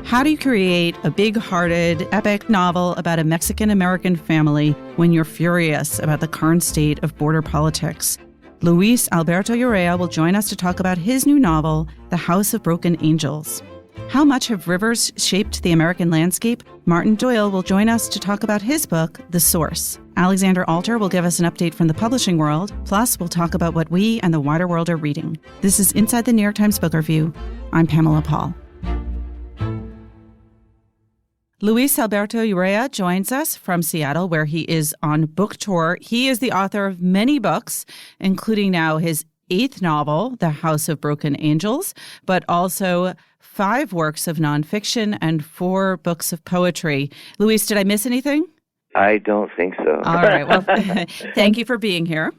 How do you create a big-hearted, epic novel about a Mexican-American family when you're furious about the current state of border politics? Luis Alberto Urrea will join us to talk about his new novel, The House of Broken Angels. How much have rivers shaped the American landscape? Martin Doyle will join us to talk about his book, The Source. Alexander Alter will give us an update from the publishing world. Plus, we'll talk about what we and the wider world are reading. This is Inside the New York Times Book Review. I'm Pamela Paul. Luis Alberto Urrea joins us from Seattle, where he is on book tour. He is the author of many books, including now his 8th novel, The House of Broken Angels, but also 5 works of nonfiction and 4 books of poetry. Luis, did I miss anything? I don't think so. All right. Well, thank you for being here.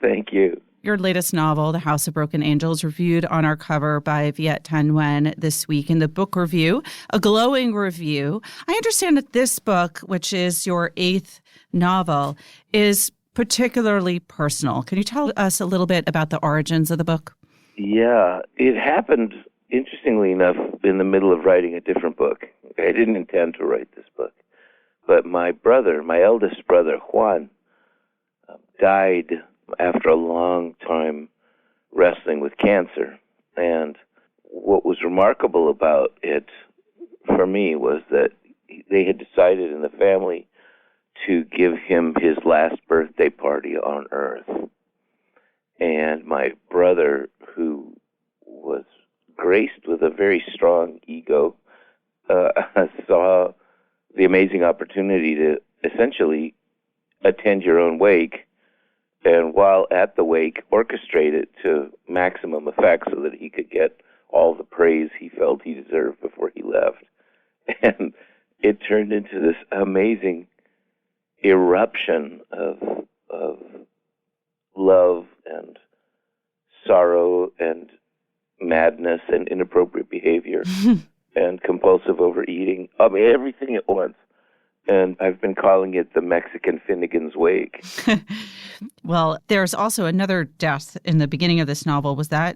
Thank you. Your latest novel, The House of Broken Angels, reviewed on our cover by Viet Thanh Nguyen this week in the book review, a glowing review. I understand that this book, which is your 8th novel, is particularly personal. Can you tell us a little bit about the origins of the book? Yeah, it happened, interestingly enough, in the middle of writing a different book. I didn't intend to write this book. But my brother, my eldest brother, Juan, died after a long time wrestling with cancer. And what was remarkable about it for me was that they had decided in the family to give him his last birthday party on Earth. And my brother, who was graced with a very strong ego, saw the amazing opportunity to essentially attend your own wake, and while at the wake, orchestrate it to maximum effect so that he could get all the praise he felt he deserved before he left. And it turned into this amazing eruption of love and sorrow and madness and inappropriate behavior and compulsive overeating. I mean, everything at once. And I've been calling it the Mexican Finnegan's Wake. Well, there's also another death in the beginning of this novel. Was there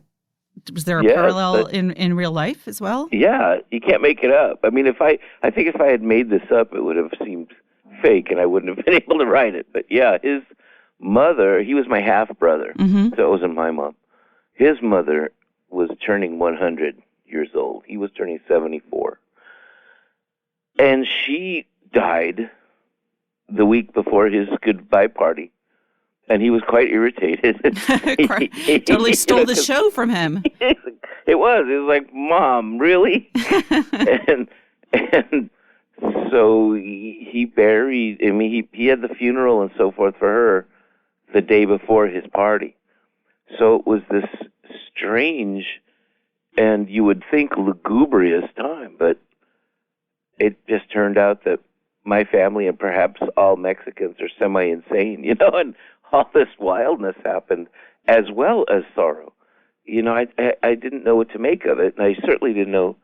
a parallel in real life as well? Yeah, you can't make it up. I mean, I think if I had made this up, it would have seemed fake and I wouldn't have been able to write it. But yeah, his mother, he was my half-brother, so it wasn't my mom. His mother was turning 100 years old. He was turning 74. And she died the week before his goodbye party, and he was quite irritated. Totally stole the show from him. It was like, Mom, really? and so he buried, I mean, he had the funeral and so forth for her the day before his party. So it was this strange and you would think lugubrious time, but it just turned out that my family and perhaps all Mexicans are semi-insane, and all this wildness happened as well as sorrow. I didn't know what to make of it, and I certainly didn't know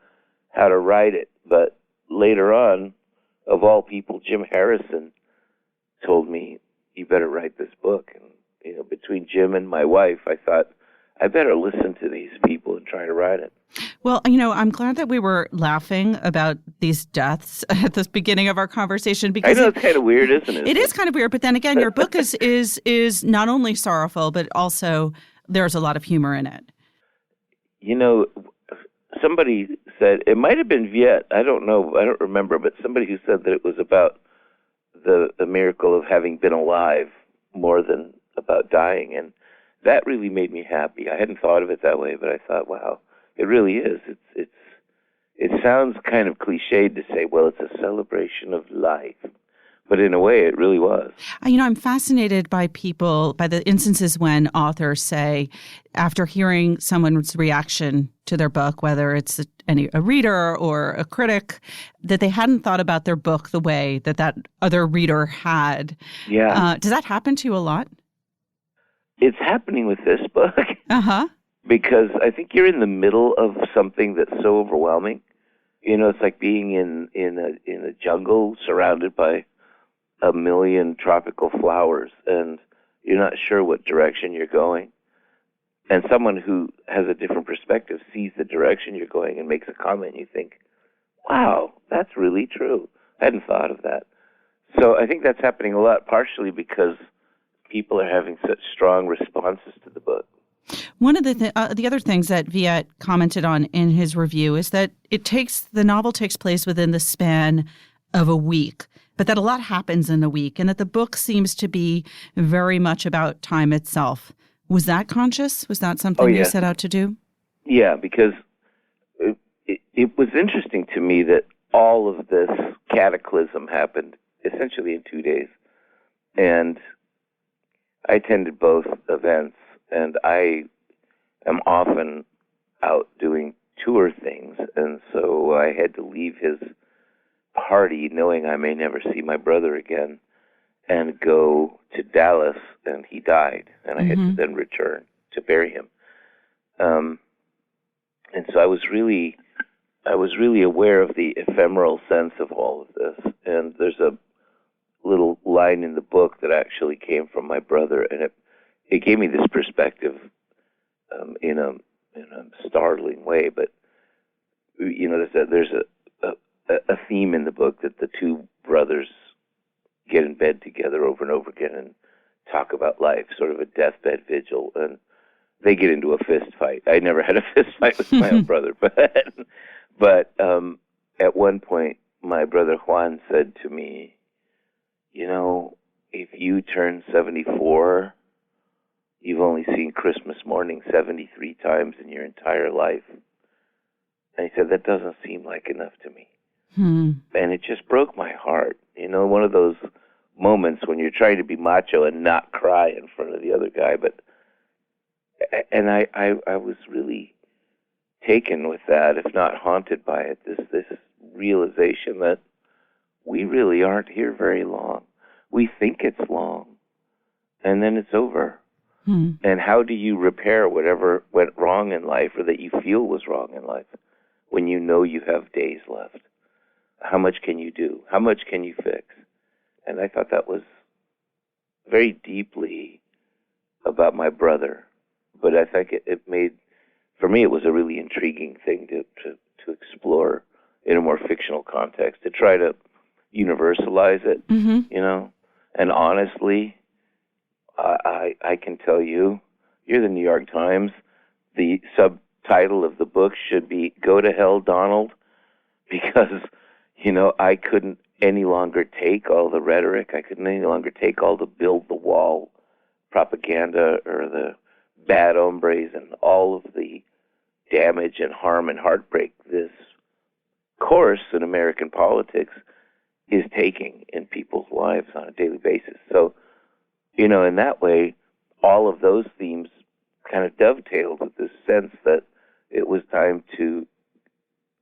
how to write it. But later on, of all people, Jim Harrison told me, you better write this book. And, between Jim and my wife, I thought, I better listen to these people and try to write it. Well, I'm glad that we were laughing about these deaths at the beginning of our conversation, because I know it's kind of weird, isn't it? It is kind of weird, but then again, your book is not only sorrowful, but also there's a lot of humor in it. Somebody said, it might have been Viet, I don't know, I don't remember, but somebody who said that it was about the miracle of having been alive more than about dying, and that really made me happy. I hadn't thought of it that way, but I thought, wow, it really is. It sounds kind of cliched to say, well, it's a celebration of life. But in a way, it really was. I'm fascinated by the instances when authors say, after hearing someone's reaction to their book, whether it's a reader or a critic, that they hadn't thought about their book the way that other reader had. Yeah. Does that happen to you a lot? It's happening with this book. Uh-huh. Because I think you're in the middle of something that's so overwhelming. It's like being in a jungle surrounded by a million tropical flowers, and you're not sure what direction you're going. And someone who has a different perspective sees the direction you're going and makes a comment, and you think, wow, that's really true. I hadn't thought of that. So I think that's happening a lot, partially because people are having such strong responses to the book. One of the other things that Viet commented on in his review is that the novel takes place within the span of a week, but that a lot happens in the week, and that the book seems to be very much about time itself. Was that conscious? Was that something you set out to do? Yeah, because it was interesting to me that all of this cataclysm happened essentially in 2 days. And I attended both events, and I am often out doing tour things, and so I had to leave his party knowing I may never see my brother again and go to Dallas, and he died, and I had to then return to bury him. And so I was really aware of the ephemeral sense of all of this. And there's a little line in the book that actually came from my brother, and it gave me this perspective in a startling way. But there's a theme in the book that the two brothers get in bed together over and over again and talk about life, sort of a deathbed vigil, and they get into a fist fight. I never had a fist fight with my own brother, but at one point, my brother Juan said to me, if you turn 74, you've only seen Christmas morning 73 times in your entire life. And he said, that doesn't seem like enough to me. And it just broke my heart. One of those moments when you're trying to be macho and not cry in front of the other guy. And I was really taken with that, if not haunted by it, this realization that we really aren't here very long. We think it's long, and then it's over. And how do you repair whatever went wrong in life, or that you feel was wrong in life, when you know you have days left? How much can you do? How much can you fix? And I thought that was very deeply about my brother. But I think it made, for me, it was a really intriguing thing to explore in a more fictional context, to try to universalize it, And honestly, I can tell you're the New York Times. The subtitle of the book should be "Go to Hell, Donald," because, I couldn't any longer take all the rhetoric. I couldn't any longer take all the build the wall propaganda, or the bad hombres, and all of the damage and harm and heartbreak this course in American politics is taking in people's lives on a daily basis. So, in that way, all of those themes kind of dovetailed with this sense that it was time to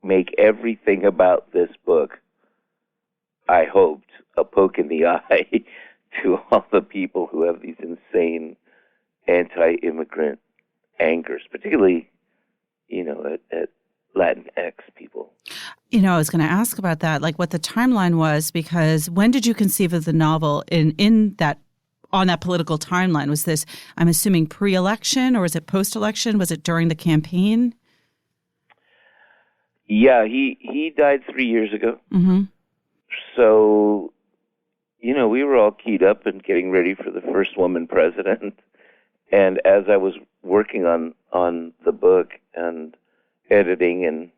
make everything about this book, I hoped, a poke in the eye to all the people who have these insane anti-immigrant angers, particularly, at Latinx people. I was going to ask about that, like what the timeline was, because when did you conceive of the novel on that political timeline? Was this, I'm assuming, pre-election, or was it post-election? Was it during the campaign? Yeah, he died 3 years ago. So, we were all keyed up and getting ready for the first woman president. And as I was working on the book and editing and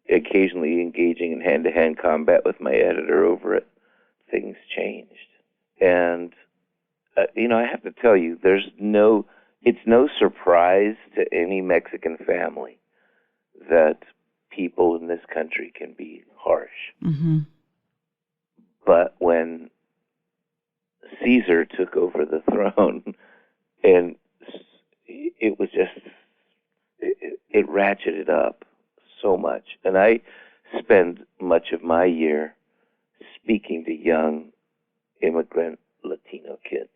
occasionally engaging in hand-to-hand combat with my editor over it, things changed. And, I have to tell you, it's no surprise to any Mexican family that people in this country can be harsh. But when Caesar took over the throne, and it was just, it ratcheted up so much. And I spend much of my year speaking to young immigrant Latino kids.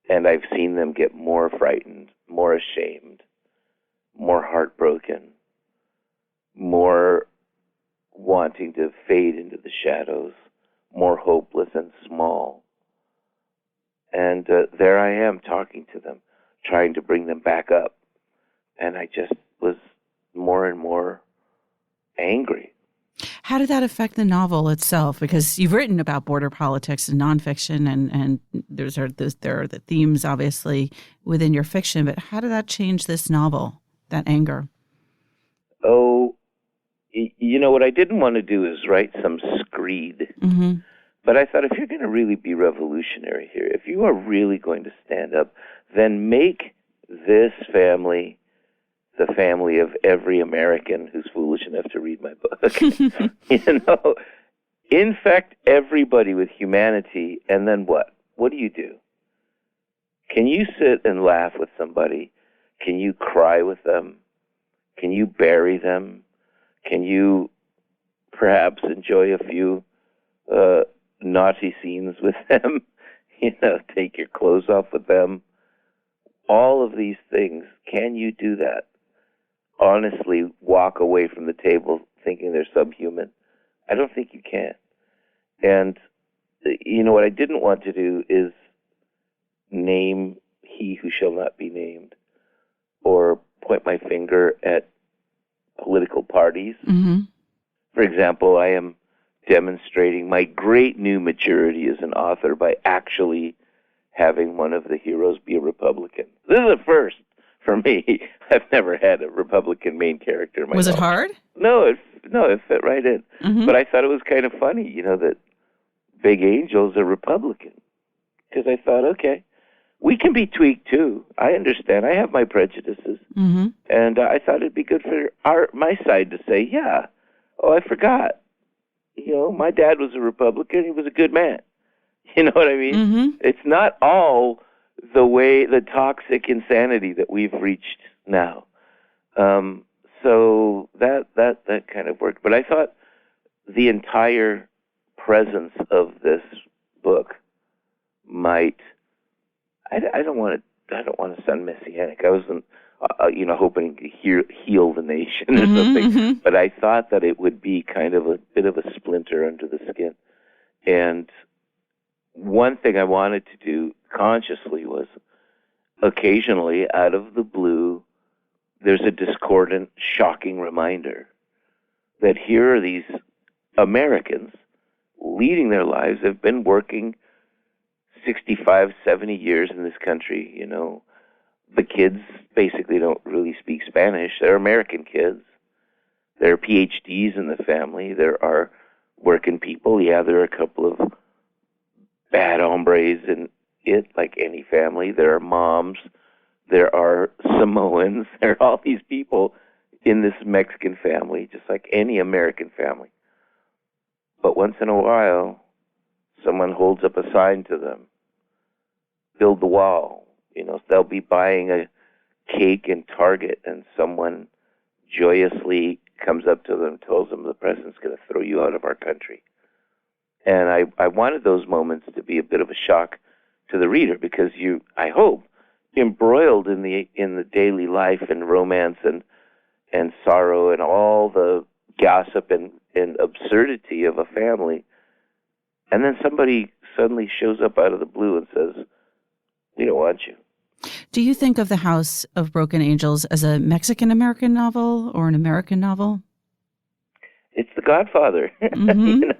And I've seen them get more frightened, more ashamed, more heartbroken, more wanting to fade into the shadows, more hopeless and small. And there I am talking to them, trying to bring them back up. And I just was more and more angry. How did that affect the novel itself? Because you've written about border politics and nonfiction, and there are the themes, obviously, within your fiction, but how did that change this novel, that anger? Oh, what I didn't want to do is write some screed. Mm-hmm. But I thought, if you're going to really be revolutionary here, if you are really going to stand up, then make this family the family of every American who's foolish enough to read my book. Infect everybody with humanity, and then what? What do you do? Can you sit and laugh with somebody? Can you cry with them? Can you bury them? Can you perhaps enjoy a few naughty scenes with them? Take your clothes off with them? All of these things, can you do that? Honestly, walk away from the table thinking they're subhuman? I don't think you can. And, what I didn't want to do is name he who shall not be named, or point my finger at political parties. Mm-hmm. For example, I am demonstrating my great new maturity as an author by actually having one of the heroes be a Republican. This is a first for me. I've never had a Republican main character in my Was novel. it hard? No, it fit right in. Mm-hmm. But I thought it was kind of funny, that Big Angel's a Republican. Because I thought, okay, we can be tweaked too. I understand. I have my prejudices. Mm-hmm. And I thought it'd be good for my side to say, yeah, I forgot. My dad was a Republican. He was a good man. You know what I mean? Mm-hmm. It's not all the toxic insanity that we've reached now. So that kind of worked. But I thought the entire presence of this book might. I don't want to sound messianic. I wasn't, hoping to heal the nation or something. Mm-hmm. But I thought that it would be kind of a bit of a splinter under the skin. And one thing I wanted to do consciously was, occasionally, out of the blue, there's a discordant, shocking reminder that here are these Americans leading their lives, have been working 65, 70 years in this country. The kids basically don't really speak Spanish. They're American kids. There are PhDs in the family. There are working people. Yeah, there are a couple of bad hombres in it, like any family. There are moms. There are Samoans. There are all these people in this Mexican family, just like any American family. But once in a while, someone holds up a sign to them. Build the wall. They'll be buying a cake in Target, and someone joyously comes up to them and tells them the president's going to throw you out of our country. And I wanted those moments to be a bit of a shock to the reader, because I hope, embroiled in the daily life and romance and sorrow and all the gossip and absurdity of a family, and then somebody suddenly shows up out of the blue and says, "We don't want you." Do you think of The House of Broken Angels as a Mexican-American novel or an American novel? It's The Godfather. Mm-hmm.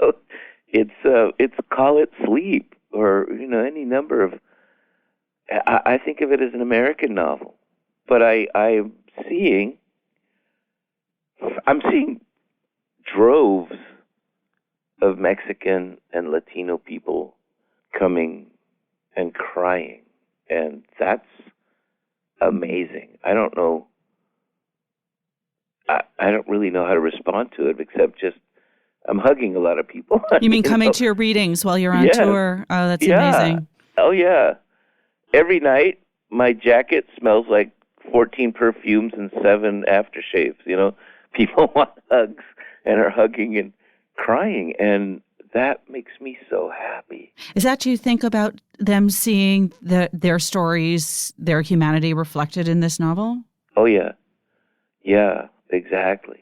It's Call It Sleep, or any number of. I think of it as an American novel, but I'm seeing droves of Mexican and Latino people coming and crying, and that's amazing. I don't know. I don't really know how to respond to it, except just I'm hugging a lot of people. You mean coming to your readings while you're on tour? Oh, that's amazing. Oh, yeah. Every night, my jacket smells like 14 perfumes and 7 aftershaves. People want hugs and are hugging and crying, and that makes me so happy. Is that you think about them seeing their stories, their humanity reflected in this novel? Oh, yeah. Yeah, exactly.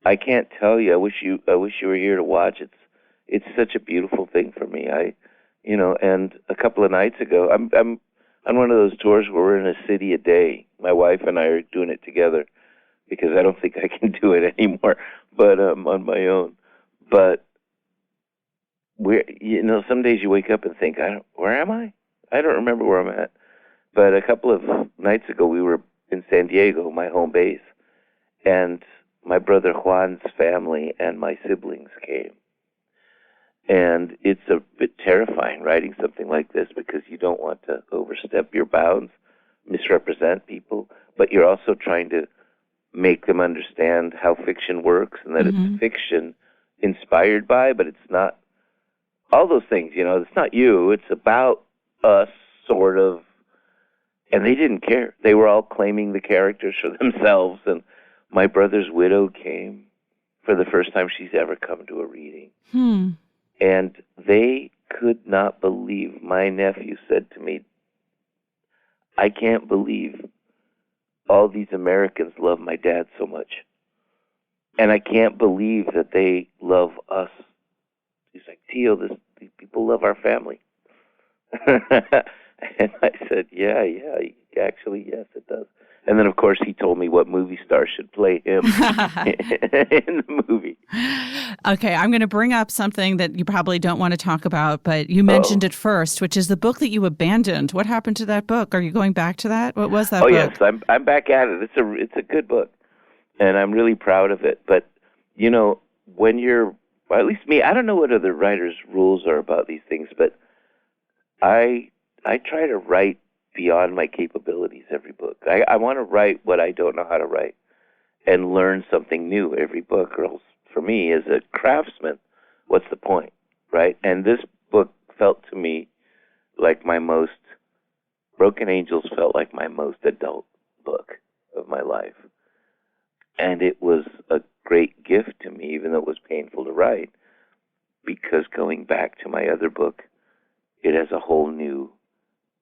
I can't tell you. I wish you were here to watch. It's such a beautiful thing for me. And a couple of nights ago, I'm on one of those tours where we're in a city a day. My wife and I are doing it together because I don't think I can do it anymore, but on my own. But some days you wake up and think, where am I? I don't remember where I'm at. But a couple of nights ago, we were in San Diego, my home base, and my brother Juan's family and my siblings came. And it's a bit terrifying writing something like this because you don't want to overstep your bounds, misrepresent people, but you're also trying to make them understand how fiction works and that it's fiction inspired by, but it's not all those things, it's not you, it's about us, sort of. And they didn't care. They were all claiming the characters for themselves, and my brother's widow came for the first time she's ever come to a reading. And they could not believe. My nephew said to me, I can't believe all these Americans love my dad so much. And I can't believe that they love us. He's like, Tio, these people love our family. And I said, yeah, actually, yes, it does. And then, of course, he told me what movie star should play him in the movie. Okay, I'm going to bring up something that you probably don't want to talk about, but you mentioned it first, which is the book that you abandoned. What happened to that book? Are you going back to that? What was that book? Oh, yes, I'm back at it. It's a good book, and I'm really proud of it. But, when you're, well, at least me, I don't know what other writers' rules are about these things, but I try to write beyond my capabilities every book. I want to write what I don't know how to write and learn something new every book, or else for me as a craftsman, what's the point, right? And this book felt to me like Broken Angels felt like my most adult book of my life. And it was a great gift to me, even though it was painful to write, because going back to my other book, it has a whole new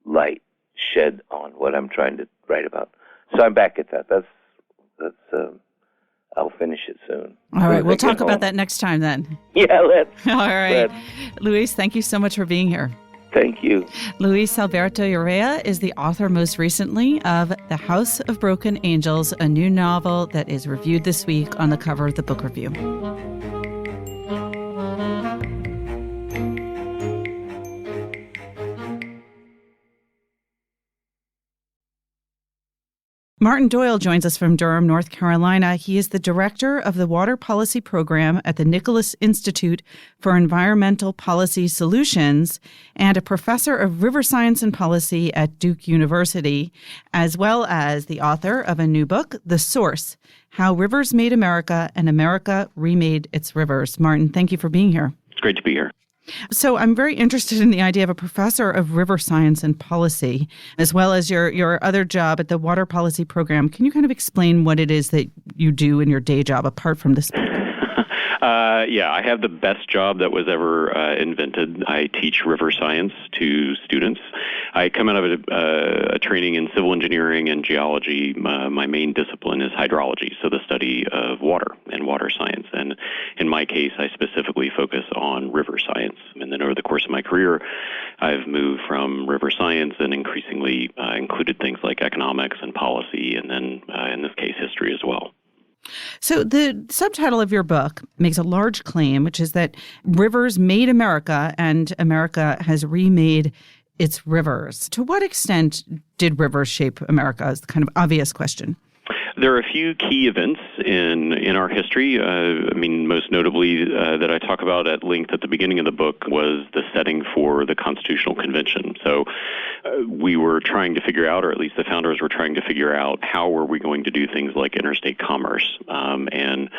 light shed on what I'm trying to write about. So I'm back at that. That's I'll finish it soon. All right, we'll talk about that next time then. Yeah, let's. All right. Luis, thank you so much for being here. Thank you. Luis Alberto Urrea is the author most recently of The House of Broken Angels, a new novel that is reviewed this week on the cover of the book review. Martin Doyle joins us from Durham, North Carolina. He is the director of the Water Policy Program at the Nicholas Institute for Environmental Policy Solutions and a professor of river science and policy at Duke University, as well as the author of a new book, The Source: How Rivers Made America and America Remade Its Rivers. Martin, thank you for being here. It's great to be here. So I'm very interested in the idea of a professor of river science and policy, as well as your other job at the Water Policy Program. Can you kind of explain what it is that you do in your day job apart from this? Yeah, I have the best job that was ever invented. I teach river science to students. I come out of a training in civil engineering and geology. My main discipline is hydrology, so the study of water and water science. And in my case, I specifically focus on river science. And then over the course of my career, I've moved from river science and increasingly included things like economics and policy, and then in this case, history as well. So the subtitle of your book makes a large claim, which is that rivers made America and America has remade its rivers. To what extent did rivers shape America is the kind of obvious question. There are a few key events in our history. Most notably that I talk about at length at the beginning of the book was the setting for the Constitutional Convention. So we were trying to figure out, or at least the founders were trying to figure out, how were we going to do things like interstate commerce. And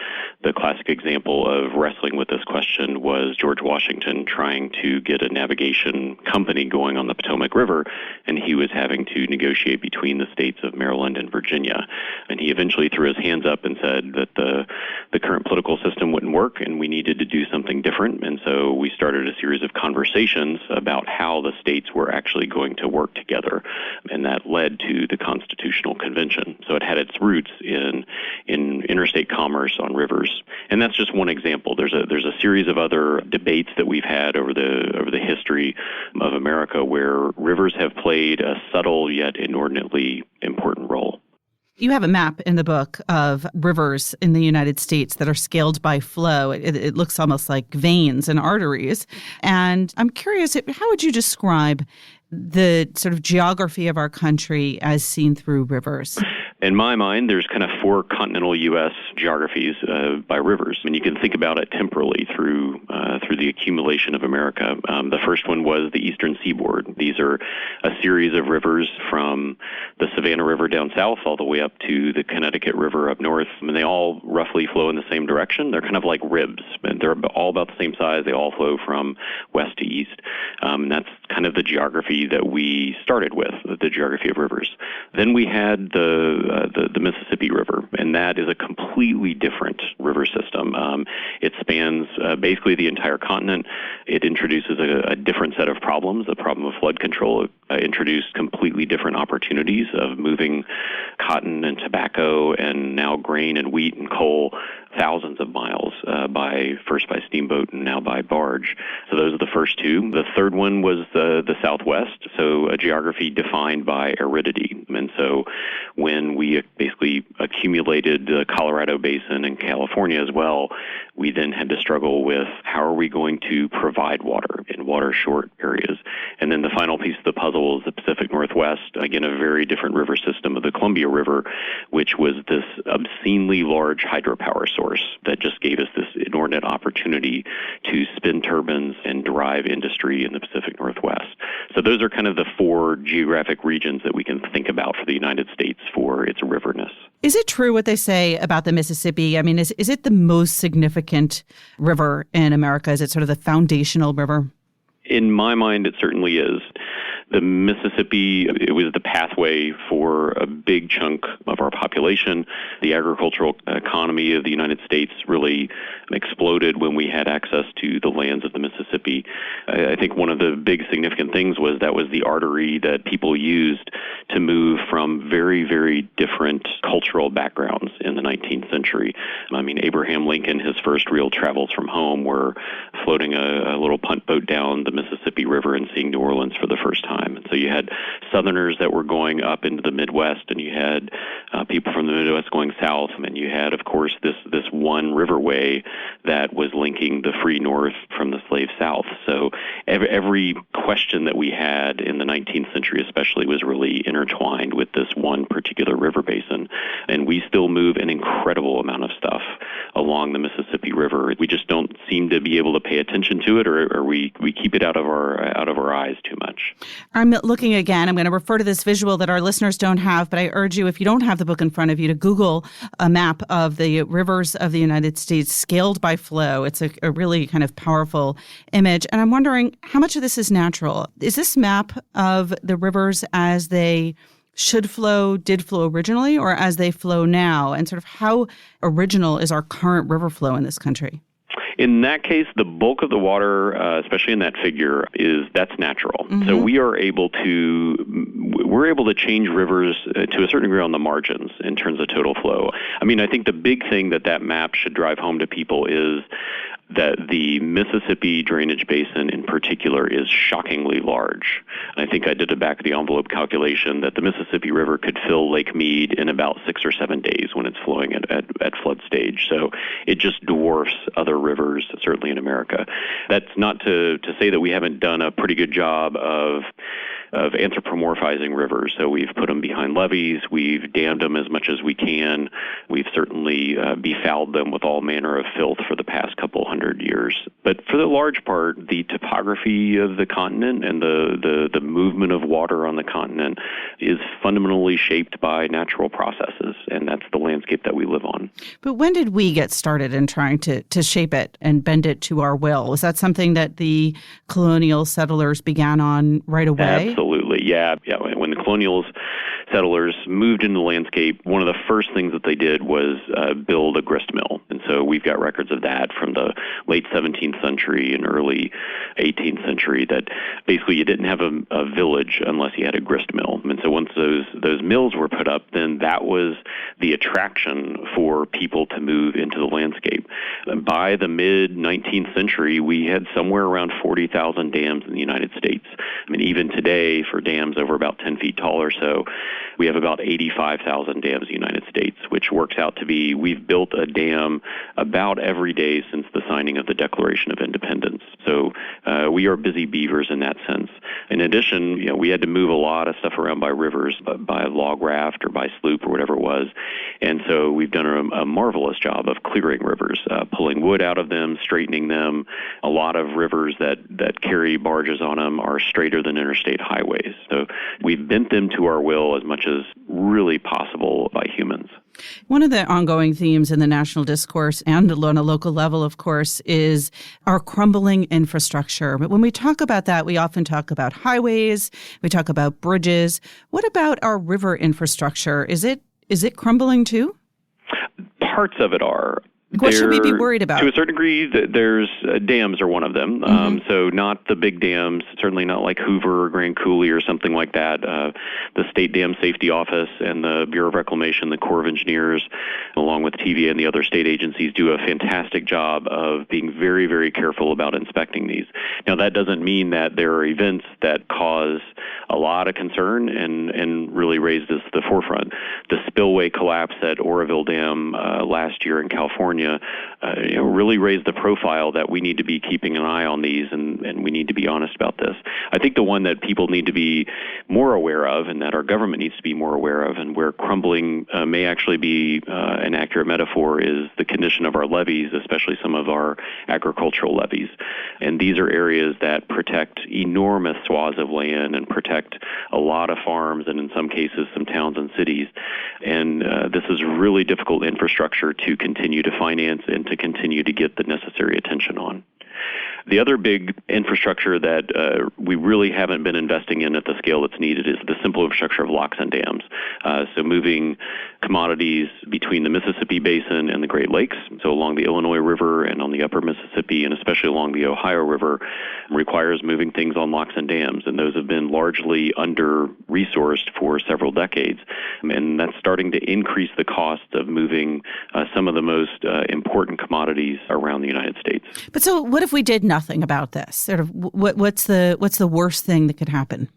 the classic example of wrestling with this question was George Washington trying to get a navigation company going on the Potomac River, and he was having to negotiate between the states of Maryland and Virginia. And he eventually threw his hands up and said that the current political system wouldn't work and we needed to do something different. And so we started a series of conversations about how the states were actually going to work together. And that led to the Constitutional Convention. So it had its roots in interstate commerce on rivers. And that's just one example. There's a series of other debates that we've had over the history of America where rivers have played a subtle yet inordinately important role. You have a map in the book of rivers in the United States that are scaled by flow. It looks almost like veins and arteries. And I'm curious, how would you describe the sort of geography of our country as seen through rivers? In my mind, there's kind of four continental U.S. geographies by rivers. I mean, you can think about it temporally through the accumulation of America. The first one was the eastern seaboard. These are a series of rivers from the Savannah River down south all the way up to the Connecticut River up north. I mean, they all roughly flow in the same direction. They're kind of like ribs. And they're all about the same size. They all flow from west to east. And that's kind of the geography that we started with, the geography of rivers. Then we had the Mississippi River, and that is a completely different river system. It spans basically the entire continent. It introduces a different set of problems. The problem of flood control introduced completely different opportunities of moving cotton and tobacco and now grain and wheat and coal thousands of miles first by steamboat and now by barge. So those are the first two. The third one was the Southwest, so a geography defined by aridity. And so when we basically accumulated the Colorado Basin and California as well, we then had to struggle with how are we going to provide water in water-short areas. And then the final piece of the puzzle is the Pacific Northwest, again, a very different river system of the Columbia River, which was this obscenely large hydropower source that just gave us this inordinate opportunity to spin turbines and drive industry in the Pacific Northwest. So those are kind of the four geographic regions that we can think about for the United States for its riverness. Is it true what they say about the Mississippi? I mean, is it the most significant river in America? Is it sort of the foundational river? In my mind, it certainly is. The Mississippi, it was the pathway for a big chunk of our population. The agricultural economy of the United States really exploded when we had access to the lands of the Mississippi. I think one of the big significant things was that was the artery that people used to move from very, very different cultural backgrounds in the 19th century. I mean, Abraham Lincoln, his first real travels from home were floating a little punt boat down the Mississippi River and seeing New Orleans for the first time. And so you had Southerners that were going up into the Midwest, and you had people from the Midwest going south, and you had, of course, this one riverway that was linking the free North from the slave South. So every question that we had in the 19th century especially was really intertwined with this one particular river basin. And we still move an incredible amount of stuff along the Mississippi River. We just don't seem to be able to pay attention to it, or we keep it out of our eyes too much. I'm looking again. I'm going to refer to this visual that our listeners don't have, but I urge you, if you don't have the book in front of you, to Google a map of the rivers of the United States scaled by flow. It's a really kind of powerful image. And I'm wondering, how much of this is natural? Is this map of the rivers as they did flow originally, or as they flow now? And sort of how original is our current river flow in this country? In that case, the bulk of the water, especially in that figure, that's natural. Mm-hmm. So we're able to change rivers to a certain degree on the margins in terms of total flow. I mean, I think the big thing that map should drive home to people is that the Mississippi drainage basin in particular is shockingly large. And I think I did a back-of-the-envelope calculation that the Mississippi River could fill Lake Mead in about 6 or 7 days when it's flowing at flood stage. So it just dwarfs other rivers, certainly in America. That's not to say that we haven't done a pretty good job of anthropomorphizing rivers. So we've put them behind levees, we've dammed them as much as we can, we've certainly befouled them with all manner of filth for the past couple hundred years. But for the large part, the topography of the continent and the movement of water on the continent is fundamentally shaped by natural processes, and that's the landscape that we live on. But when did we get started in trying to shape it and bend it to our will? Was that something that the colonial settlers began on right away? Absolutely, yeah. When the colonial settlers moved into the landscape, one of the first things that they did was build a grist mill. And so we've got records of that from the late 17th century and early 18th century, that basically you didn't have a village unless you had a grist mill. And so once those mills were put up, then that was the attraction for people to move into the landscape. And by the mid-19th century, we had somewhere around 40,000 dams in the United States. I mean, even today, for dams over about 10 feet tall or so, we have about 85,000 dams in the United States, which works out to be, we've built a dam about every day since the signing of the Declaration of Independence. So we are busy beavers in that sense. In addition, we had to move a lot of stuff around by rivers, by log raft or by sloop or whatever it was. And so we've done a marvelous job of clearing rivers, pulling wood out of them, straightening them. A lot of rivers that carry barges on them are straighter than interstate highways. So we've bent them to our will as much as really possible by humans. One of the ongoing themes in the national discourse and on a local level, of course, is our crumbling infrastructure. But when we talk about that, we often talk about highways, we talk about bridges. What about our river infrastructure? Is it crumbling too? Parts of it are. What should we be worried about? To a certain degree, there's dams are one of them. So not the big dams, certainly not like Hoover or Grand Coulee or something like that. The State Dam Safety Office and the Bureau of Reclamation, the Corps of Engineers, along with TVA and the other state agencies, do a fantastic job of being very, very careful about inspecting these. Now, that doesn't mean that there are events that cause a lot of concern and really raise this to the forefront. The spillway collapse at Oroville Dam last year in California really raised the profile that we need to be keeping an eye on these, and we need to be honest about this. I think the one that people need to be more aware of, and that our government needs to be more aware of, and where crumbling may actually be an accurate metaphor, is the condition of our levees, especially some of our agricultural levees. And these are areas that protect enormous swaths of land and protect a lot of farms, and in some cases some towns and cities. And this is really difficult infrastructure to continue to finance and to continue to get the necessary attention on. The other big infrastructure that we really haven't been investing in at the scale that's needed is the simple infrastructure of locks and dams. So moving commodities between the Mississippi Basin and the Great Lakes, so along the Illinois River and on the upper Mississippi, and especially along the Ohio River, requires moving things on locks and dams. And those have been largely under-resourced for several decades. And that's starting to increase the cost of moving some of the most important commodities around the United States. But so what if we did nothing about this? Sort of, what's the worst thing that could happen?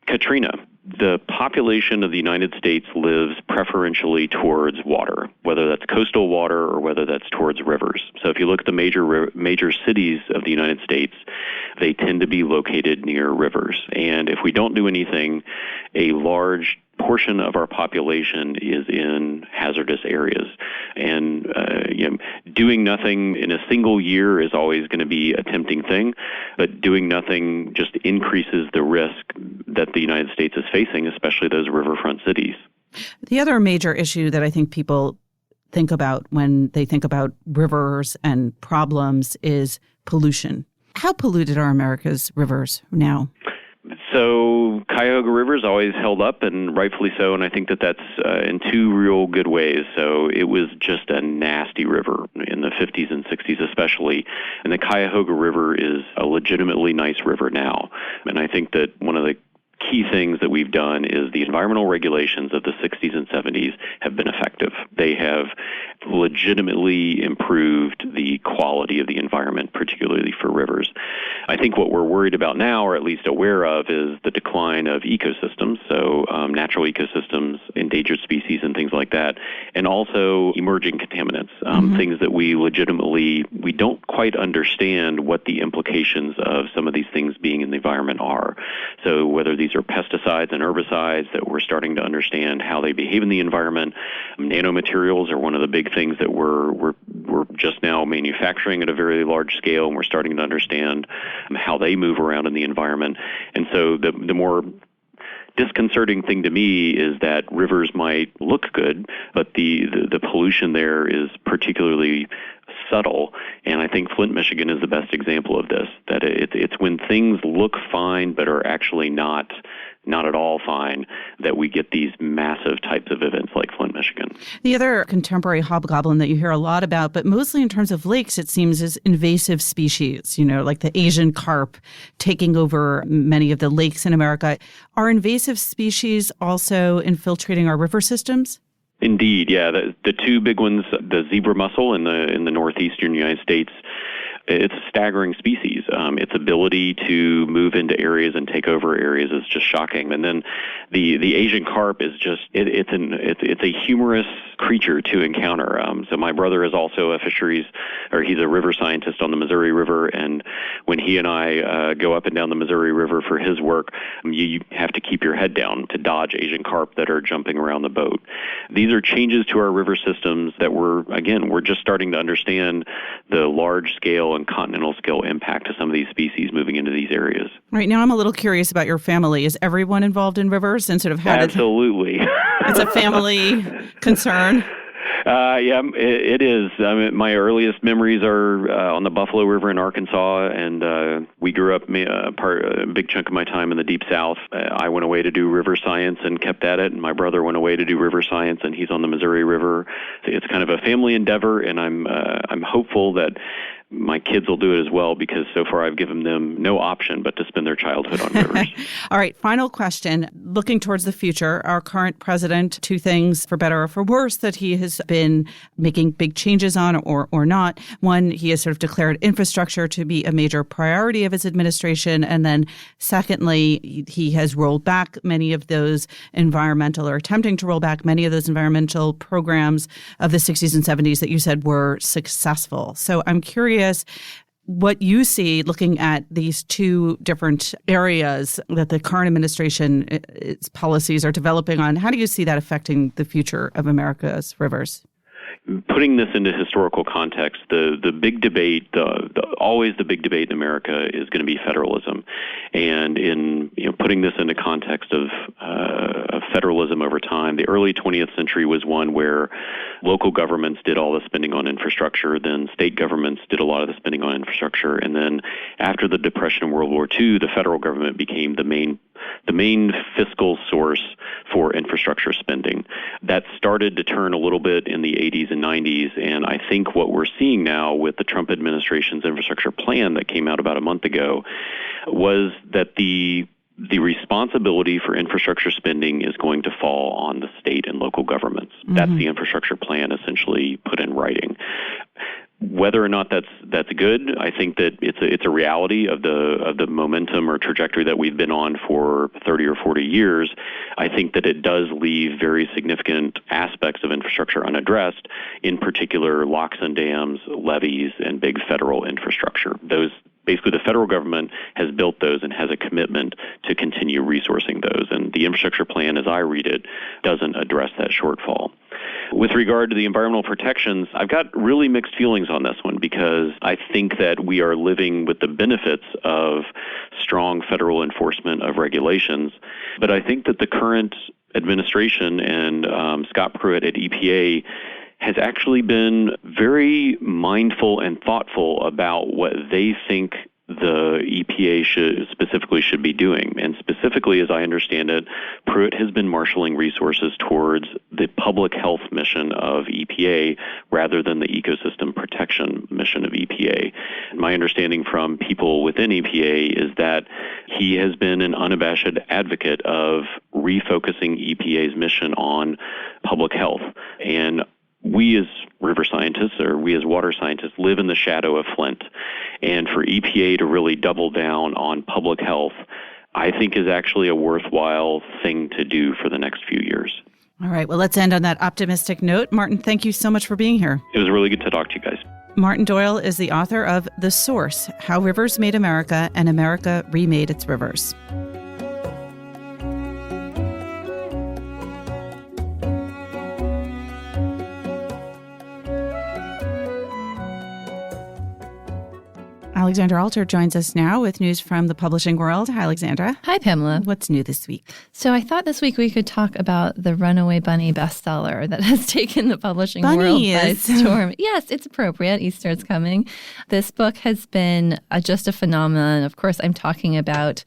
Katrina. The population of the United States lives preferentially towards water, whether that's coastal water or whether that's towards rivers. So if you look at the major cities of the United States, they tend to be located near rivers. And if we don't do anything, a large portion of our population is in hazardous areas. And doing nothing in a single year is always going to be a tempting thing, but doing nothing just increases the risk that the United States is facing, especially those riverfront cities. The other major issue that I think people think about when they think about rivers and problems is pollution. How polluted are America's rivers now? So Cuyahoga River is always held up, and rightfully so, and I think that's in two real good ways. So it was just a nasty river in the 50s and 60s especially, and the Cuyahoga River is a legitimately nice river now. And I think that one of the key things that we've done is the environmental regulations of the 60s and 70s have been effective. They have legitimately improved the quality of the environment, particularly for rivers. I think what we're worried about now, or at least aware of, is the decline of ecosystems, so natural ecosystems, endangered species, and things like that, and also emerging contaminants, things that we don't quite understand what the implications of some of these things being in the environment are. So whether these are pesticides and herbicides that we're starting to understand how they behave in the environment. Nanomaterials are one of the big things that we're just now manufacturing at a very large scale, and we're starting to understand how they move around in the environment. And so the more disconcerting thing to me is that rivers might look good, but the pollution there is particularly subtle, and I think Flint, Michigan is the best example of this, that it's when things look fine but are actually not at all fine that we get these massive types of events like Flint, Michigan. The other contemporary hobgoblin that you hear a lot about, but mostly in terms of lakes, it seems, is invasive species, like the Asian carp taking over many of the lakes in America. Are invasive species also infiltrating our river systems? Indeed, yeah. The two big ones, the zebra mussel in the northeastern United States, it's a staggering species. Its ability to move into areas and take over areas is just shocking. And then the Asian carp is just it's a humorous creature to encounter. So my brother is also he's a river scientist on the Missouri River, and when he and I go up and down the Missouri River for his work, you have to keep your head down to dodge Asian carp that are jumping around the boat. These are changes to our river systems that we're just starting to understand the large scale and continental scale impact of some of these species moving into these areas. Right now, I'm a little curious about your family. Is everyone involved in rivers and sort of Absolutely. It's a family concern. Yeah, it is. I mean, my earliest memories are on the Buffalo River in Arkansas, and we grew up a big chunk of my time in the Deep South. I went away to do river science and kept at it, and my brother went away to do river science, and he's on the Missouri River. It's kind of a family endeavor, and I'm hopeful that my kids will do it as well, because so far I've given them no option but to spend their childhood on rivers. All right, final question. Looking towards the future, our current president, two things, for better or for worse, that he has been making big changes on or not. One, he has sort of declared infrastructure to be a major priority of his administration. And then secondly, he has rolled back many of those environmental, or attempting to roll back many of those environmental programs of the 60s and 70s that you said were successful. So I'm curious what you see looking at these two different areas that the current administration's policies are developing on. How do you see that affecting the future of America's rivers? Putting this into historical context, the big debate, always the big debate in America is going to be federalism, and in putting this into context of federalism over time, the early 20th century was one where local governments did all the spending on infrastructure, then state governments did a lot of the spending on infrastructure, and then after the Depression and World War II, the federal government became the main fiscal source for infrastructure spending. That started to turn a little bit in the 80s and 90s, and I think what we're seeing now with the Trump administration's infrastructure plan that came out about a month ago was that the responsibility for infrastructure spending is going to fall on the state and local governments. Mm-hmm. That's the infrastructure plan essentially put in writing. Whether or not that's good, I think that it's a reality of the momentum or trajectory that we've been on for 30 or 40 years. I think that it does leave very significant aspects of infrastructure unaddressed, in particular locks and dams, levees, and big federal infrastructure. Basically, the federal government has built those and has a commitment to continue resourcing those. And the infrastructure plan, as I read it, doesn't address that shortfall. With regard to the environmental protections, I've got really mixed feelings on this one, because I think that we are living with the benefits of strong federal enforcement of regulations. But I think that the current administration and Scott Pruitt at EPA has actually been very mindful and thoughtful about what they think the EPA should be doing. And specifically, as I understand it, Pruitt has been marshaling resources towards the public health mission of EPA rather than the ecosystem protection mission of EPA. My understanding from people within EPA is that he has been an unabashed advocate of refocusing EPA's mission on public health. And we as river scientists, or we as water scientists, live in the shadow of Flint. And for EPA to really double down on public health, I think is actually a worthwhile thing to do for the next few years. All right. Well, let's end on that optimistic note. Martin, thank you so much for being here. It was really good to talk to you guys. Martin Doyle is the author of The Source: How Rivers Made America and America Remade Its Rivers. Alexandra Alter joins us now with news from the publishing world. Hi, Alexandra. Hi, Pamela. What's new this week? So I thought this week we could talk about the Runaway Bunny bestseller that has taken the publishing world by storm. Yes, it's appropriate. Easter is coming. This book has been just a phenomenon. Of course, I'm talking about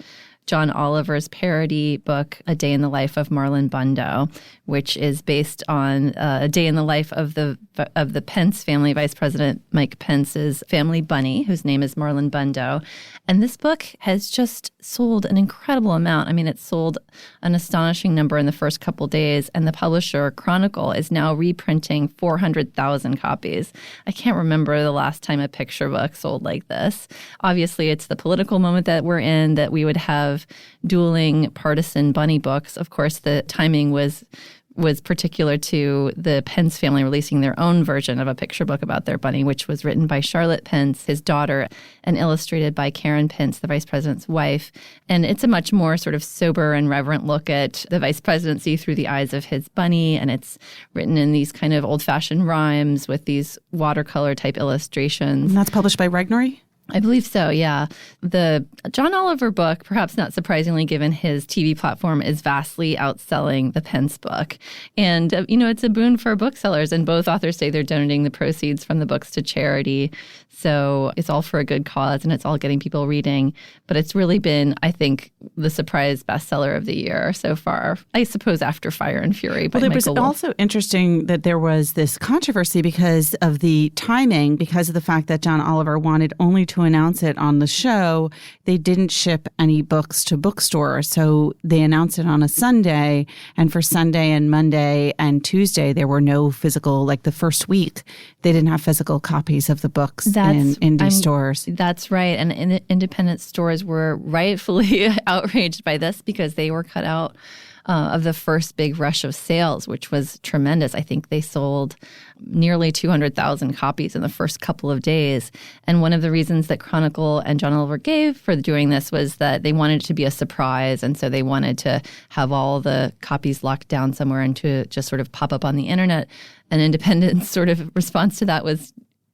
John Oliver's parody book, A Day in the Life of Marlon Bundo, which is based on a day in the life of the of the Pence family, Vice President Mike Pence's family bunny, whose name is Marlon Bundo. And this book has just sold an incredible amount. I mean, it sold an astonishing number in the first couple days, and the publisher, Chronicle, is now reprinting 400,000 copies. I can't remember the last time a picture book sold like this. Obviously, it's the political moment that we're in, that we would have dueling partisan bunny books. Of course, the timing was particular to the Pence family releasing their own version of a picture book about their bunny, which was written by Charlotte Pence, his daughter, and illustrated by Karen Pence, the vice president's wife. And it's a much more sort of sober and reverent look at the vice presidency through the eyes of his bunny. And it's written in these kind of old-fashioned rhymes with these watercolor-type illustrations. And that's published by Regnery? I believe so, yeah. The John Oliver book, perhaps not surprisingly given his TV platform, is vastly outselling the Pence book. And, it's a boon for booksellers. And both authors say they're donating the proceeds from the books to charity. So it's all for a good cause, and it's all getting people reading. But it's really been, I think, the surprise bestseller of the year so far, I suppose, after Fire and Fury by Michael Wolff. It was also interesting that there was this controversy because of the timing, because of the fact that John Oliver wanted only to announce it on the show. They didn't ship any books to bookstores, so they announced it on a Sunday, and for Sunday and Monday and Tuesday, there were no physical, like the first week, they didn't have physical copies of the books in indie stores. That's right, and independent stores were rightfully outraged by this because they were cut out of the first big rush of sales, which was tremendous. I think they sold nearly 200,000 copies in the first couple of days. And one of the reasons that Chronicle and John Oliver gave for doing this was that they wanted it to be a surprise. And so they wanted to have all the copies locked down somewhere and to just sort of pop up on the internet. An independent sort of response to that was,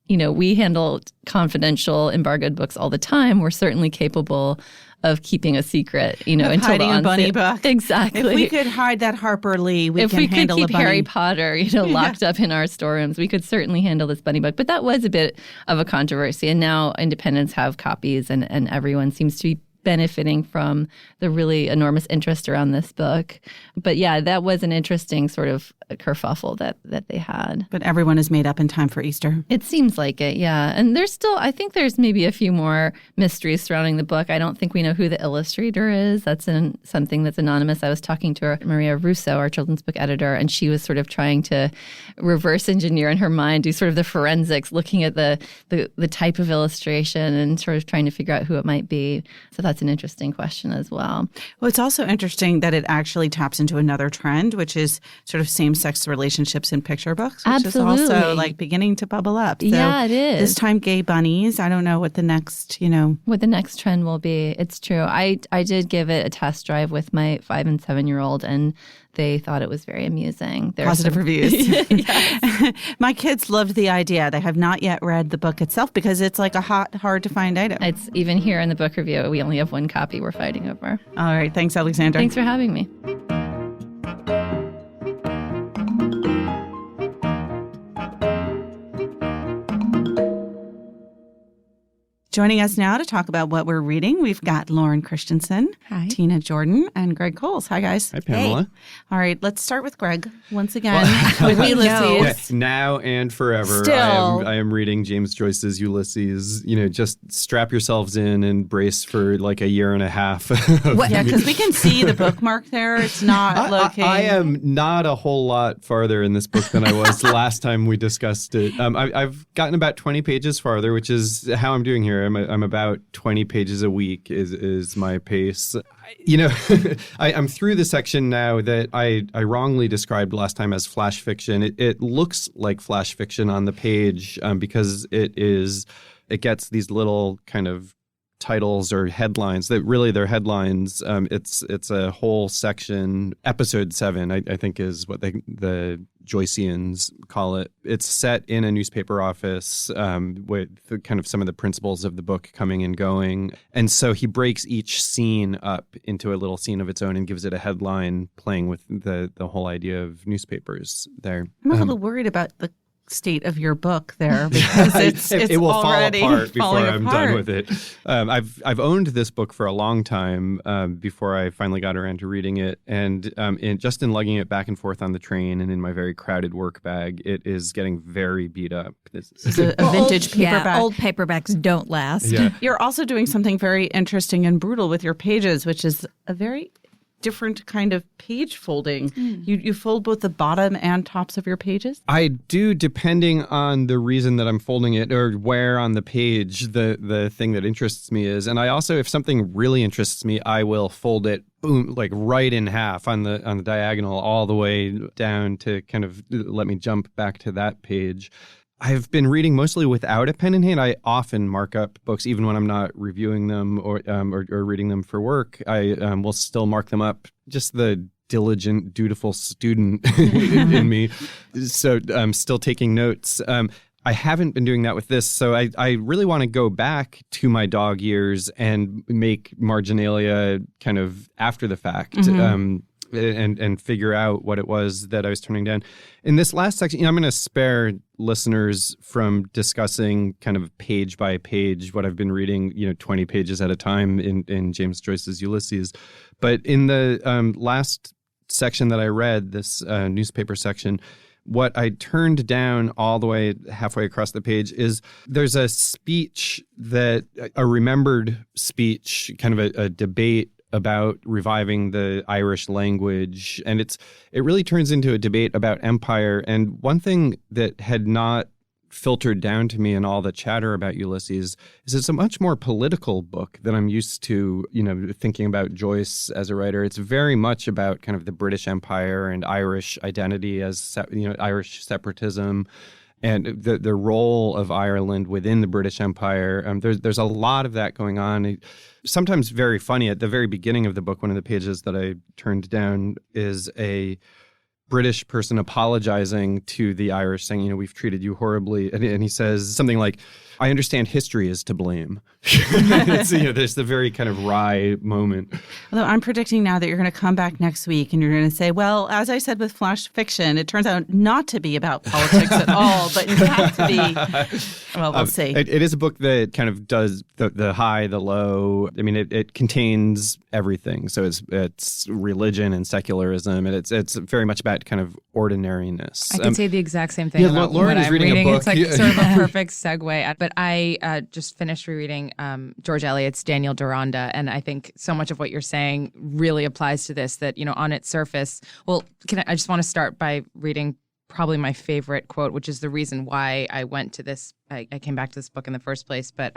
we handle confidential embargoed books all the time. We're certainly capable of keeping a secret, until hiding a bunny book. Exactly. If we could hide that Harper Lee, we can handle a bunny. If we could keep Harry Potter, locked up in our storerooms, we could certainly handle this bunny book. But that was a bit of a controversy. And now independents have copies, and everyone seems to be benefiting from the really enormous interest around this book. But yeah, that was an interesting sort of kerfuffle that they had. But everyone is made up in time for Easter. It seems like it, yeah. And I think there's maybe a few more mysteries surrounding the book. I don't think we know who the illustrator is. That's something that's anonymous. I was talking to Maria Russo, our children's book editor, and she was sort of trying to reverse engineer in her mind, do sort of the forensics, looking at the type of illustration and sort of trying to figure out who it might be. So that's an interesting question as well. Well, it's also interesting that it actually taps into another trend, which is sort of same-sex relationships in picture books, which Absolutely. is also beginning to bubble up. So yeah, it is. This time, gay bunnies. I don't know what the next, What the next trend will be. It's true. I did give it a test drive with my 5 and 7-year-old, and they thought it was very amusing. Positive reviews. My kids loved the idea. They have not yet read the book itself because it's like a hard to find item. It's even here in the book review. We only have one copy we're fighting over. All right. Thanks, Alexandra. Thanks for having me. Joining us now to talk about what we're reading, we've got Lauren Christensen, Hi. Tina Jordan, and Greg Coles. Hi, guys. Hi, Pamela. Hey. All right, let's start with Greg once again with Ulysses. Now and forever. Still. I am reading James Joyce's Ulysses. Just strap yourselves in and brace for like a year and a half. Yeah, because we can see the bookmark there. It's not located. I am not a whole lot farther in this book than I was last time we discussed it. I've gotten about 20 pages farther, which is how I'm doing here. I'm about 20 pages a week is my pace. I'm through the section now that I wrongly described last time as flash fiction. It looks like flash fiction on the page because it gets these little kind of titles or headlines that really they're headlines. It's a whole section. Episode 7, I think, is what the Joyceans call it. It's set in a newspaper office with kind of some of the principles of the book coming and going. And so he breaks each scene up into a little scene of its own and gives it a headline, playing with the whole idea of newspapers there. I'm a little worried about the state of your book there because it will fall apart before I'm apart. done with it. I've owned this book for a long time before I finally got around to reading it, and in lugging it back and forth on the train and in my very crowded work bag, it is getting very beat up. It's a vintage paperback. Yeah, old paperbacks don't last. Yeah. You're also doing something very interesting and brutal with your pages, which is a very different kind of page folding. You fold both the bottom and tops of your pages? I do, depending on the reason that I'm folding it or where on the page the thing that interests me is. And I also, if something really interests me, I will fold it boom, like right in half on the diagonal all the way down to kind of let me jump back to that page. I've been reading mostly without a pen in hand. I often mark up books, even when I'm not reviewing them or reading them for work. I will still mark them up. Just the diligent, dutiful student in me. So I'm still taking notes. I haven't been doing that with this, so I really want to go back to my dog years and make marginalia kind of after the fact. And figure out what it was that I was turning down. In this last section, I'm going to spare listeners from discussing kind of page by page what I've been reading, 20 pages at a time in James Joyce's Ulysses. But in the last section that I read, this newspaper section, what I turned down all the way halfway across the page is there's a speech a remembered speech, kind of a debate about reviving the Irish language. And it really turns into a debate about empire. And one thing that had not filtered down to me in all the chatter about Ulysses is it's a much more political book than I'm used to, thinking about Joyce as a writer. It's very much about kind of the British Empire and Irish identity as, Irish separatism and the role of Ireland within the British Empire. There's a lot of that going on. Sometimes very funny. At the very beginning of the book, one of the pages that I turned down is a British person apologizing to the Irish, saying, we've treated you horribly. And he says something like, I understand history is to blame. There's the very kind of wry moment. Although I'm predicting now that you're going to come back next week and you're going to say, well, as I said with flash fiction, it turns out not to be about politics at all, but in fact to be, well, we'll see. It is a book that kind of does the high, the low. I mean, it contains everything. So it's religion and secularism, and it's very much about kind of ordinariness. I could say the exact same thing about Lauren what is I'm reading reading. a book. It's like sort of a perfect segue. But I just finished rereading George Eliot's Daniel Deronda, and I think so much of what you're saying really applies to this, that, on its surface, I just want to start by reading probably my favorite quote, which is the reason why I went to this, I came back to this book in the first place. But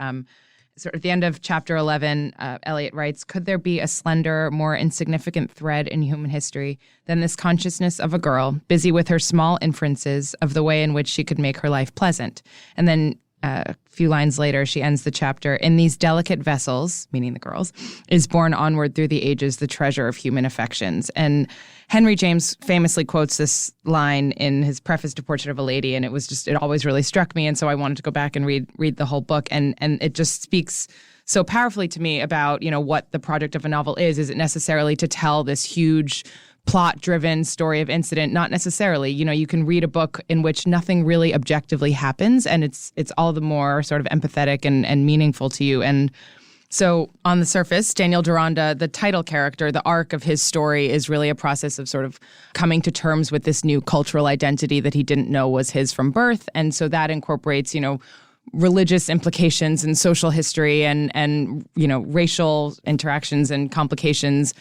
sort of at the end of chapter 11, Eliot writes, could there be a slender, more insignificant thread in human history than this consciousness of a girl, busy with her small inferences of the way in which she could make her life pleasant? And then a few lines later, she ends the chapter, in these delicate vessels, meaning the girls, is born onward through the ages the treasure of human affections. And Henry James famously quotes this line in his preface to Portrait of a Lady, and it always really struck me. And so I wanted to go back and read the whole book. And it just speaks so powerfully to me about, what the project of a novel is. Is it necessarily to tell this huge plot-driven story of incident? Not necessarily. You can read a book in which nothing really objectively happens, and it's all the more sort of empathetic and meaningful to you. And so on the surface, Daniel Deronda, the title character, the arc of his story is really a process of sort of coming to terms with this new cultural identity that he didn't know was his from birth. And so that incorporates, religious implications and social history and racial interactions and complications.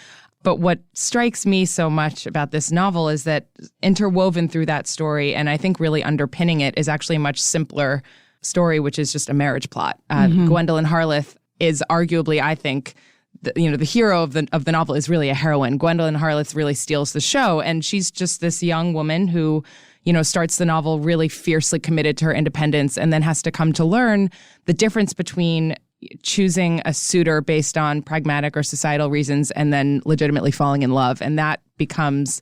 But what strikes me so much about this novel is that interwoven through that story, and I think really underpinning it, is actually a much simpler story, which is just a marriage plot. Gwendolen Harleth is arguably, I think, the hero of the novel is really a heroine. Gwendolen Harleth really steals the show, and she's just this young woman who, starts the novel really fiercely committed to her independence, and then has to come to learn the difference between choosing a suitor based on pragmatic or societal reasons and then legitimately falling in love. And that becomes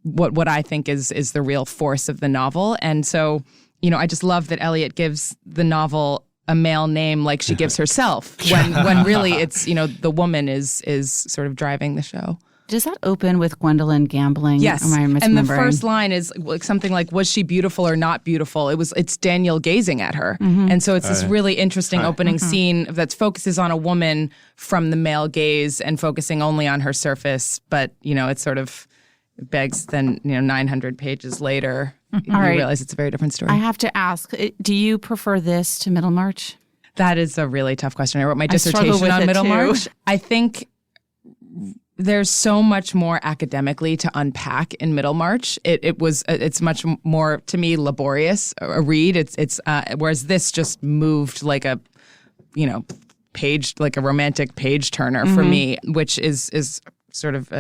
what I think is the real force of the novel. And so, I just love that Eliot gives the novel a male name like she gives herself when really it's, the woman is sort of driving the show. Does that open with Gwendolyn gambling? Yes. Am I misremembering? And the first line is like something like, was she beautiful or not beautiful? It's Daniel gazing at her. And so it's this really interesting opening scene that focuses on a woman from the male gaze and focusing only on her surface. But, it sort of begs then, 900 pages later, you realize it's a very different story. I have to ask, do you prefer this to Middlemarch? That is a really tough question. I wrote my dissertation on Middlemarch. I think there's so much more academically to unpack in Middlemarch. It's much more, to me, laborious a read. It's whereas this just moved like a, page, like a romantic page turner for me, which is sort of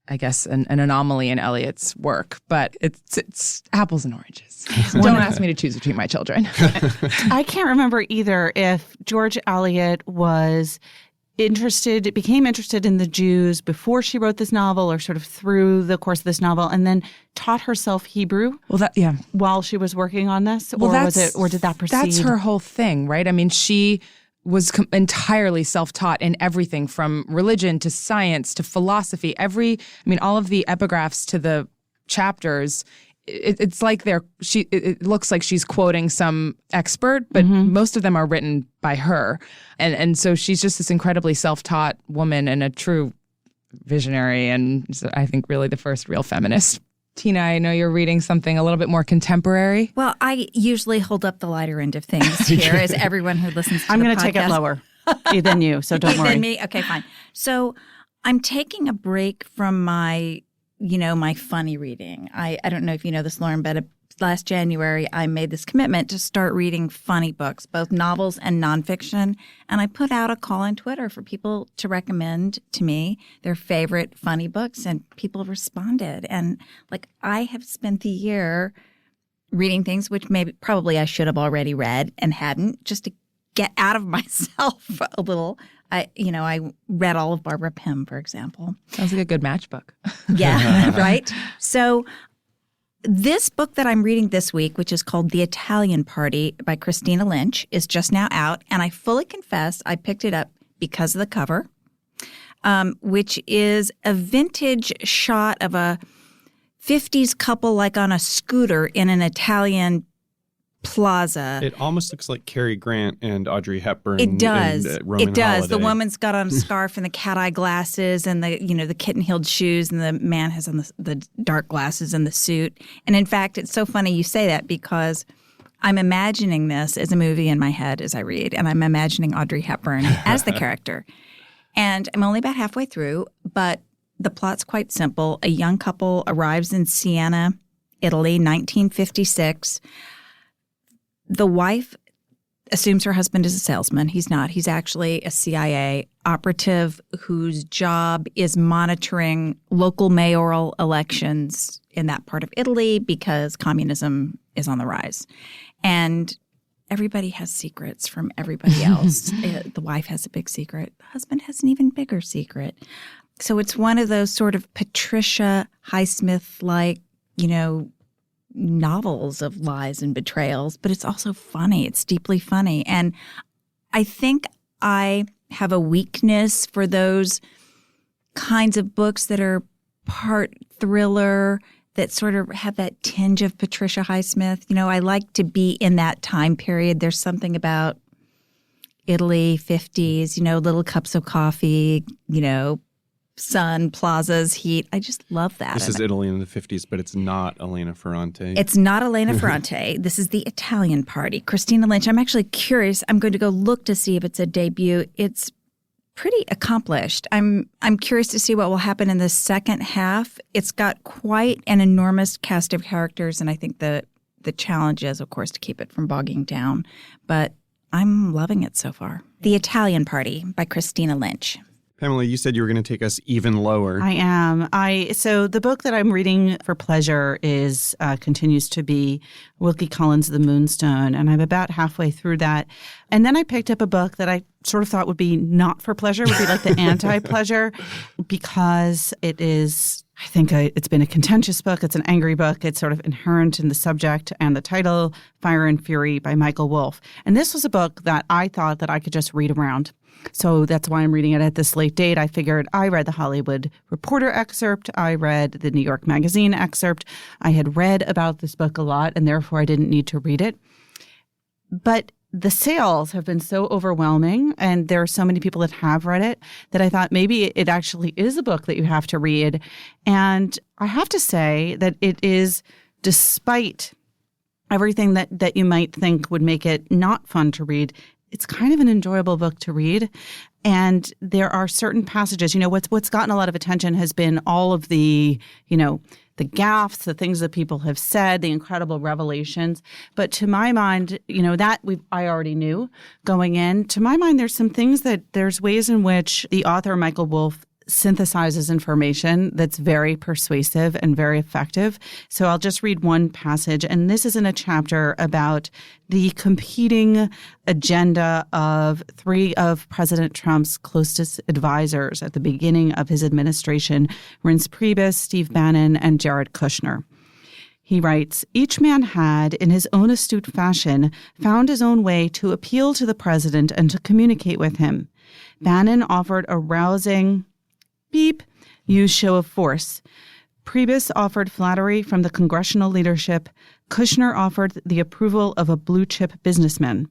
I guess an anomaly in Eliot's work, but it's apples and oranges. Don't ask me to choose between my children. I can't remember either if George Eliot became interested in the Jews before she wrote this novel or sort of through the course of this novel and then taught herself Hebrew while she was working on this? Or did that proceed? That's her whole thing, right? I mean, she was entirely self-taught in everything from religion to science to philosophy. All of the epigraphs to the chapters, it's like it looks like she's quoting some expert, but most of them are written by her. And so she's just this incredibly self-taught woman and a true visionary, and I think really the first real feminist. Tina, I know you're reading something a little bit more contemporary. Well, I usually hold up the lighter end of things here, as everyone who listens to I'm the going to take it lower than you, so don't worry. Than me? Okay, fine. So I'm taking a break from my funny reading. I don't know if you know this, Lauren, but last January I made this commitment to start reading funny books, both novels and nonfiction. And I put out a call on Twitter for people to recommend to me their favorite funny books, and people responded. And I have spent the year reading things which probably I should have already read and hadn't, just to get out of myself a little. I read all of Barbara Pym, for example. Sounds like a good matchbook. Yeah, right? So this book that I'm reading this week, which is called The Italian Party by Christina Lynch, is just now out. And I fully confess I picked it up because of the cover, which is a vintage shot of a 50s couple on a scooter in an Italian plaza. It almost looks like Cary Grant and Audrey Hepburn. It does. Roman it does. Holiday. The woman's got on a scarf and the cat eye glasses and the kitten-heeled shoes, and the man has on the dark glasses and the suit. And in fact, it's so funny you say that because I'm imagining this as a movie in my head as I read, and I'm imagining Audrey Hepburn as the character. And I'm only about halfway through, but the plot's quite simple. A young couple arrives in Siena, Italy, 1956. The wife assumes her husband is a salesman. He's not. He's actually a CIA operative whose job is monitoring local mayoral elections in that part of Italy because communism is on the rise. And everybody has secrets from everybody else. The wife has a big secret. The husband has an even bigger secret. So it's one of those sort of Patricia Highsmith-like, novels of lies and betrayals, but it's also funny. It's deeply funny. And I think I have a weakness for those kinds of books that are part thriller, that sort of have that tinge of Patricia Highsmith. I like to be in that time period. There's something about Italy, 50s, little cups of coffee, sun, plazas, heat. I just love that. This is Italy in the 50s, but it's not Elena Ferrante. It's not Elena Ferrante. This is The Italian Party. Christina Lynch. I'm actually curious. I'm going to go look to see if it's a debut. It's pretty accomplished. I'm curious to see what will happen in the second half. It's got quite an enormous cast of characters, and I think the challenge is, of course, to keep it from bogging down. But I'm loving it so far. The Italian Party by Christina Lynch. Pamela, you said you were going to take us even lower. I am. So the book that I'm reading for pleasure continues to be Wilkie Collins' The Moonstone, and I'm about halfway through that. And then I picked up a book that I sort of thought would be not for pleasure, would be like the anti-pleasure, because it is I think it's been a contentious book. It's an angry book. It's sort of inherent in the subject and the title, Fire and Fury by Michael Wolff. And this was a book that I thought that I could just read around. So that's why I'm reading it at this late date. I figured I read the Hollywood Reporter excerpt. I read the New York Magazine excerpt. I had read about this book a lot, and therefore I didn't need to read it. But the sales have been so overwhelming, and there are so many people that have read it, that I thought maybe it actually is a book that you have to read. And I have to say that it is, despite everything that you might think would make it not fun to read, it's kind of an enjoyable book to read. And there are certain passages, what's gotten a lot of attention has been all of the, the gaffes, the things that people have said, the incredible revelations. But to my mind, that I already knew going in. To my mind, there's some things there's ways in which the author, Michael Wolff, synthesizes information that's very persuasive and very effective. So I'll just read one passage. And this is in a chapter about the competing agenda of three of President Trump's closest advisors at the beginning of his administration, Reince Priebus, Steve Bannon, and Jared Kushner. He writes, each man had, in his own astute fashion, found his own way to appeal to the president and to communicate with him. Bannon offered a rousing use show of force. Priebus offered flattery from the congressional leadership. Kushner offered the approval of a blue-chip businessman.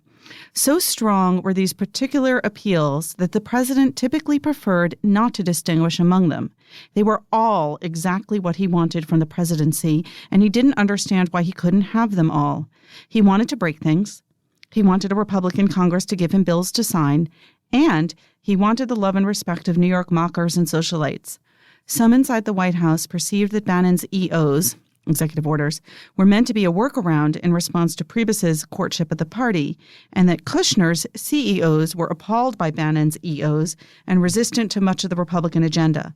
So strong were these particular appeals that the president typically preferred not to distinguish among them. They were all exactly what he wanted from the presidency, and he didn't understand why he couldn't have them all. He wanted to break things. He wanted a Republican Congress to give him bills to sign, and he wanted the love and respect of New York mockers and socialites. Some inside the White House perceived that Bannon's EOs, executive orders, were meant to be a workaround in response to Priebus's courtship of the party, and that Kushner's CEOs were appalled by Bannon's EOs and resistant to much of the Republican agenda.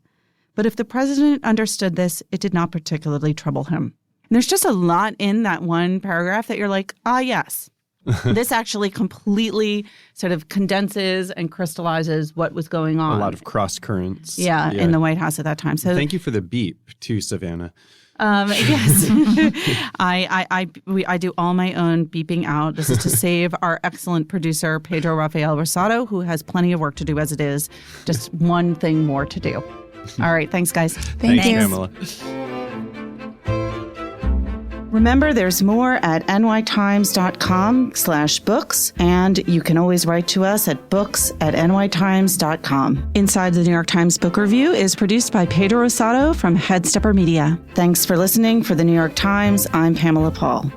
But if the president understood this, it did not particularly trouble him. And there's just a lot in that one paragraph that you're like, yes. This actually completely sort of condenses and crystallizes what was going on. A lot of cross currents. Yeah, in the White House at that time. So thank you for the beep too, Savannah. Yes, I do all my own beeping out. This is to save our excellent producer, Pedro Rafael Rosado, who has plenty of work to do as it is. Just one thing more to do. All right. Thanks, guys. Thanks, Pamela. Remember, there's more at nytimes.com/books, and you can always write to us at books@nytimes.com. Inside the New York Times Book Review is produced by Pedro Rosado from Headstepper Media. Thanks for listening. For the New York Times, I'm Pamela Paul.